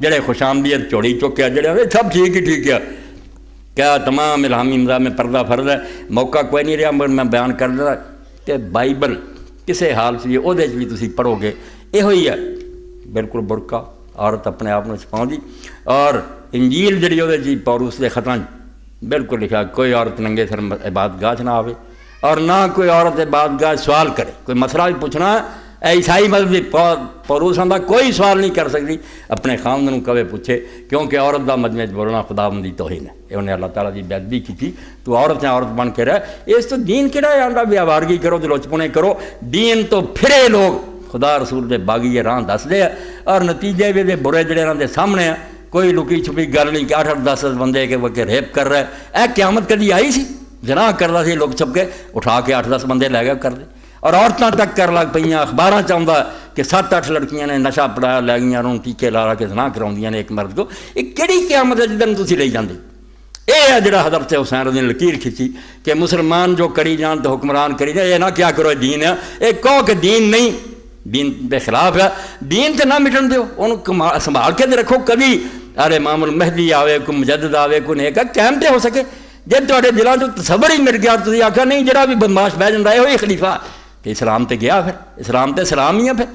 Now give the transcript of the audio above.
جڑے خوش آمدید چوڑی چکیا جڑے سب ٹھیک ہی ٹھیک ہے. کیا تمام الہامی امضا میں پردہ فرض ہے. موقع کوئی نہیں رہا مگر میں بیان کر دیا کہ بائبل کسے حال سے وہ بھی تسی پڑھو گے یہ ہے بالکل برقع عورت اپنے آپ کو چھپاؤں دی. اور انجیل جڑی وہ پولس کے خطاں بالکل لکھا کوئی عورت ننگے سر عبادت گاہ نہ آوے اور نہ کوئی عورت عبادت گاہ سوال کرے. کوئی مسئلہ بھی پوچھنا عیسائی مذہب پولس آندا کوئی سوال نہیں کر سکتی اپنے خامد کبھی پوچھے کیونکہ عورت دا مجمع بولنا خدا بندی توہین ہے. یہ انہیں اللہ تعالیٰ کی بےادبی کی تھی. تو عورت نے عورت بن کے رہے اس تو دین کہڑا ہے آندا بھی آوارگی کرو تو لچپنے کرو. دین تو پھرے لوگ خدا رسول دے باغی راہ دس دے اور نتیجے بھی دے برے جڑے انہوں دے سامنے ہیں. کوئی لکی چھپی گل نہیں کہ 8-10 بندے کے وقت ریپ کر رہے. اے قیامت کدی آئی سی جناح کرتا سی لوگ چھپ کے اٹھا کے 8-10 بندے لے گئے کر دے. اور عورتوں تک کر لگ پہ اخباراں چاہتا کہ 7-8 لڑکیاں نے نشہ پڑایا لے گئی انہوں ٹیکے لا کے زنا کراؤندیاں نے ایک مرد کو. یہ کہڑی قیامت ہے جدن تسی لے جاندے. یہ ہے جڑا حضرت حسین رضی اللہ عنہ لکیر کھچی کہ مسلمان جو کری جان تو حکمران کری جان. یہ نہ کیا کرو دین ہے یہ کہو کہ دین نہیں دین دے خلاف ہے. دین تے نہ مٹن دیو انہوں سنبھال کے دے رکھو. کبھی ارے امام المہدی آوے کوئی مجدد آوے کوئی نیک قائم تے ہو سکے. جب تھوڑے دلوں تو تصور ہی مل گیا تسی آکھا نہیں جڑا بھی بدماش بہ جاندا ہے وہی خلیفہ کہ اسلام تے گیا. پھر اسلام تے سلام ہی ہے. پھر